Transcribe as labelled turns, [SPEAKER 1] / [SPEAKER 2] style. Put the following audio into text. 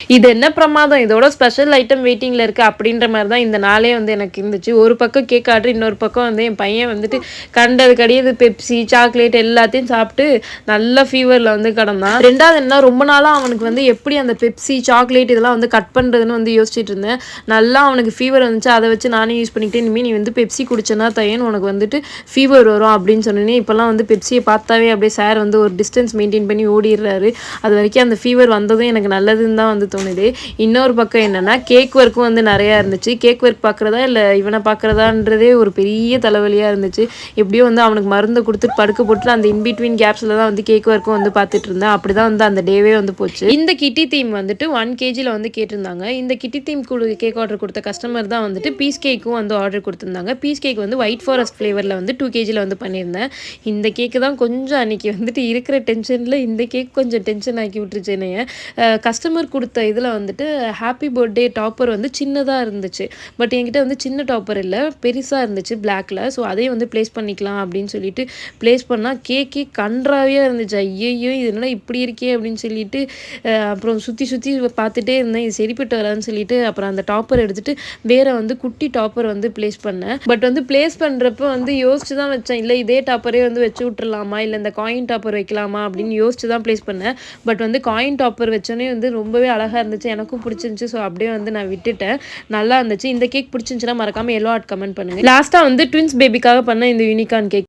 [SPEAKER 1] இது என்ன பிரமாதம்! இதோட ஸ்பெஷல் ஐட்டம் வெயிட்டிங்ல இருக்கு அப்படின்ற மாரி தான் இந்த நாளே வந்து எனக்கு இருந்துச்சு. ஒரு பக்கம் கேக் ஆர்டர், இன்னொரு பக்கம் வந்து என் பையன் வந்துட்டு கண்டது கடியது பெப்சி, சாக்லேட் எல்லாத்தையும் சாப்பிட்டு நல்ல ஃபீவர்ல வந்து கிடந்தான். 2வது என்ன ரொம்ப நாளா அவனுக்கு வந்து எப்படி அந்த பெப்சி, சாக்லேட் இதெல்லாம் வந்து கட் பண்றதுன்னு வந்து யோசிச்சுட்டு இருந்தேன். நல்லா அவனுக்கு ஃபீவர் வந்துச்சு. அத வச்சு நானே யூஸ் பண்ணிக்கிட்டேன். இனிமே நீ வந்து பெப்சி குடிச்சேன்னா தையன் உனக்கு வந்துட்டு ஃபீவர் வரும் அப்படின்னு சொன்னோனே, இப்போலாம் வந்து பெப்சிய பார்த்தாவே அப்படியே சார் வந்து ஒரு டிஸ்டன்ஸ் மெயின்டெயின் பண்ணி ஓடிடுறாரு. அது வரைக்கும் அந்த ஃபீவர் வந்ததும் எனக்கு நல்லதுன்னு தான் வந்து தோணுது. இன்னொரு பக்கம் என்னன்னா கேக் ஒர்க்கும் வந்து நிறையா இருந்துச்சு. கேக் ஒர்க் பார்க்குறதா இல்லை இவனை பார்க்குறதான்றதே ஒரு பெரிய தலைவலியாக இருந்துச்சு. எப்படியோ வந்து அவனுக்கு மருந்து கொடுத்துட்டு படுக்க போட்டு அந்த இன்பிட்வீன் கேப்ஸில் தான் வந்து கேக் ஒர்க்கும் வந்து பார்த்துட்டு இருந்தேன். அப்படி தான் வந்து அந்த டேவே வந்து போச்சு. இந்த கிட்டி தீம் வந்துட்டு 1 kgல வந்து கேட்டிருந்தாங்க. இந்த கிட்டி தீம் கேக் ஆர்டர் கொடுத்த கஸ்டமர் தான் வந்துட்டு பீஸ் கேக்கும் வந்து ஆர்டர் கொடுத்துருந்தாங்க. பீஸ் கேக் வந்து ஒயிட் ஃபாரஸ்ட் ஃப்ளேவரில் வந்து 2 kgல வந்து பண்ணியிருந்தேன். இந்த கேக்கு தான் கொஞ்சம் அன்றைக்கி வந்துட்டு இருக்கிற டென்ஷனில் இந்த கேக் கொஞ்சம் டென்ஷன் ஆக்கி விட்டுருச்சு என்னைய. கஸ்டமர் கொடுத்த இதில் வந்துட்டு ஹாப்பி பர்த்டே டாப்பர் வந்து சின்னதாக இருந்துச்சு. பட் என்கிட்ட வந்து சின்ன டாப்பர் இல்லை, பெருசாக இருந்துச்சு பிளாக்ல. ஸோ அதையும் வந்து ப்ளேஸ் பண்ணிக்கலாம் அப்படின்னு சொல்லிட்டு ப்ளேஸ் பண்ணால் கேக்கே கன்றாவியாக இருந்துச்சு. ஐயையோ இது என்னடா இப்படி இருக்கே அப்படின்னு சொல்லிட்டு அப்புறம் சுற்றி சுற்றி பார்த்துட்டே இருந்தேன். இது சரிப்பட்டு வராதுன்னு சொல்லிட்டு அப்புறம் அந்த டாப்பர் எடுத்துகிட்டு வேறு வந்து குட்டி டாப்பர் வந்து ப்ளேஸ் பண்ணேன். பட் வந்து ப்ளேஸ் பண்ணுறப்ப வந்து யோசிச்சு தான் வச்சேன். இல்லை இதே டாப்பரே வந்து வச்சு விட்டுறலாமா, இல்லை இந்த காயின் டாப்பர் வைக்கலாமா அப்படின்னு யோசிச்சு தான் ப்ளேஸ் பண்ணேன். பட் வந்து காயின் டாப்பர் வச்சோன்னே வந்து ரொம்பவே அழகாக இருந்துச்சு. எனக்கும் பிடிச்சிருந்துச்சு. ஸோ அப்படியே வந்து நான் விட்டுட்டேன். நல்லா இருந்துச்சு. இந்த கேக் பிடிச்சிருந்துச்சுன்னா மறக்காமல் எல்லோ ஆர்ட் கமெண்ட் பண்ணுங்கள். லாஸ்ட்டாக வந்து ட்வின்ஸ் பேபிக்காக பண்ண இந்த யூனிகார்ன் கேக்